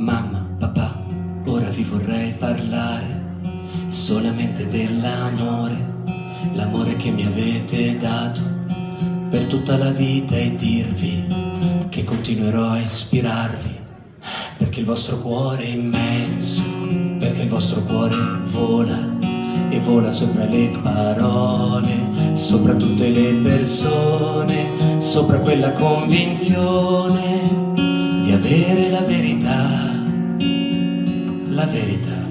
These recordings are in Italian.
Mamma, papà, ora vi vorrei parlare solamente dell'amore, l'amore che mi avete dato per tutta la vita, e dirvi che continuerò a ispirarvi, perché il vostro cuore è immenso, perché il vostro cuore vola e vola sopra le parole, sopra tutte le persone, sopra quella convinzione di avere la verità, la verità.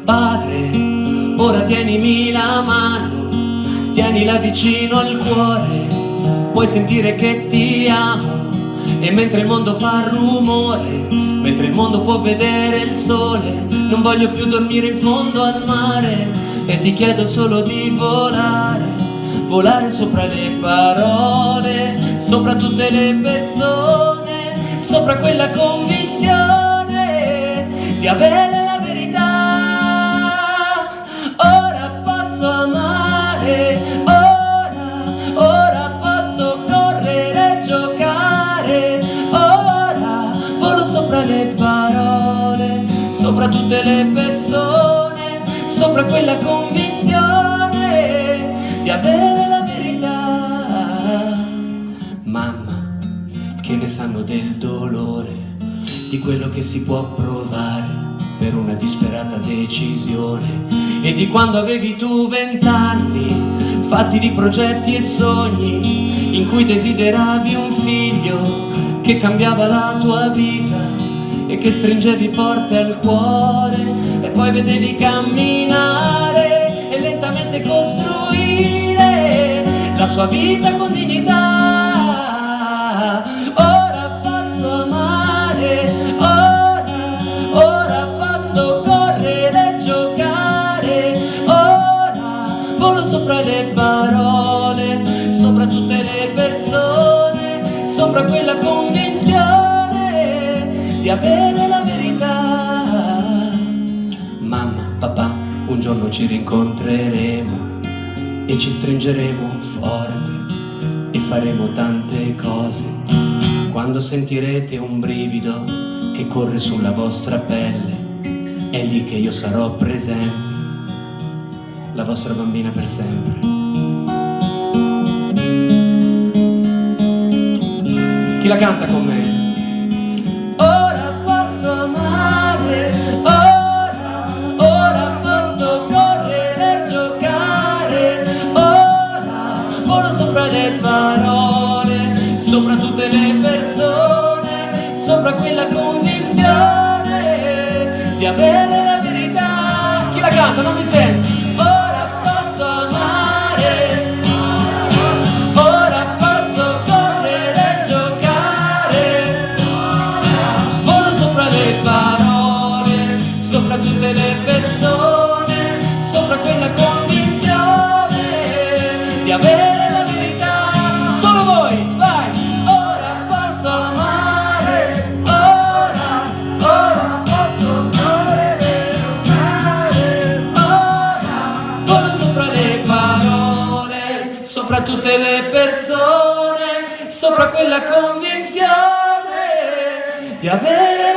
Padre, ora tienimi la mano, tienila vicino al cuore, puoi sentire che ti amo, e mentre il mondo fa rumore, mentre il mondo può vedere il sole, non voglio più dormire in fondo al mare, e ti chiedo solo di volare, volare sopra le parole, sopra tutte le persone, sopra quella convinzione di avere la verità. Ora posso amare, ora posso correre e giocare, ora volo sopra le parole, sopra tutte le persone, sopra quella convinzione di avere la verità. Mamma, che ne sanno del dolore, di quello che si può provare per una disperata decisione, e di quando avevi tu 20 anni, fatti di progetti e sogni, in cui desideravi un figlio che cambiava la tua vita e che stringevi forte al cuore, e poi vedevi camminare e lentamente costruire la sua vita con dignità. Ora posso amare, ora posso correre e giocare, ora volo sopra le parole, sopra tutte le persone, sopra quella convinzione di avere la verità. Mamma, papà, un giorno ci rincontreremo e ci stringeremo forte e faremo tante cose. Quando sentirete un brivido che corre sulla vostra pelle, è lì che io sarò presente, la vostra bambina per sempre. Chi la canta con me? Ora posso amare, ora posso correre e giocare, ora volo sopra le parole, sopra tutte le persone, sopra quella convinzione di avere la verità. Chi la canta? Non mi sento. Ora posso amare, ora posso correre e giocare, volo sopra le parole, sopra tutte le persone, sopra quella convinzione di avere la verità. Solo voi, vai! Ora posso amare, ora posso correre e giocare, ora volo sopra le parole, sopra tutte le persone, sopra quella convinzione di avere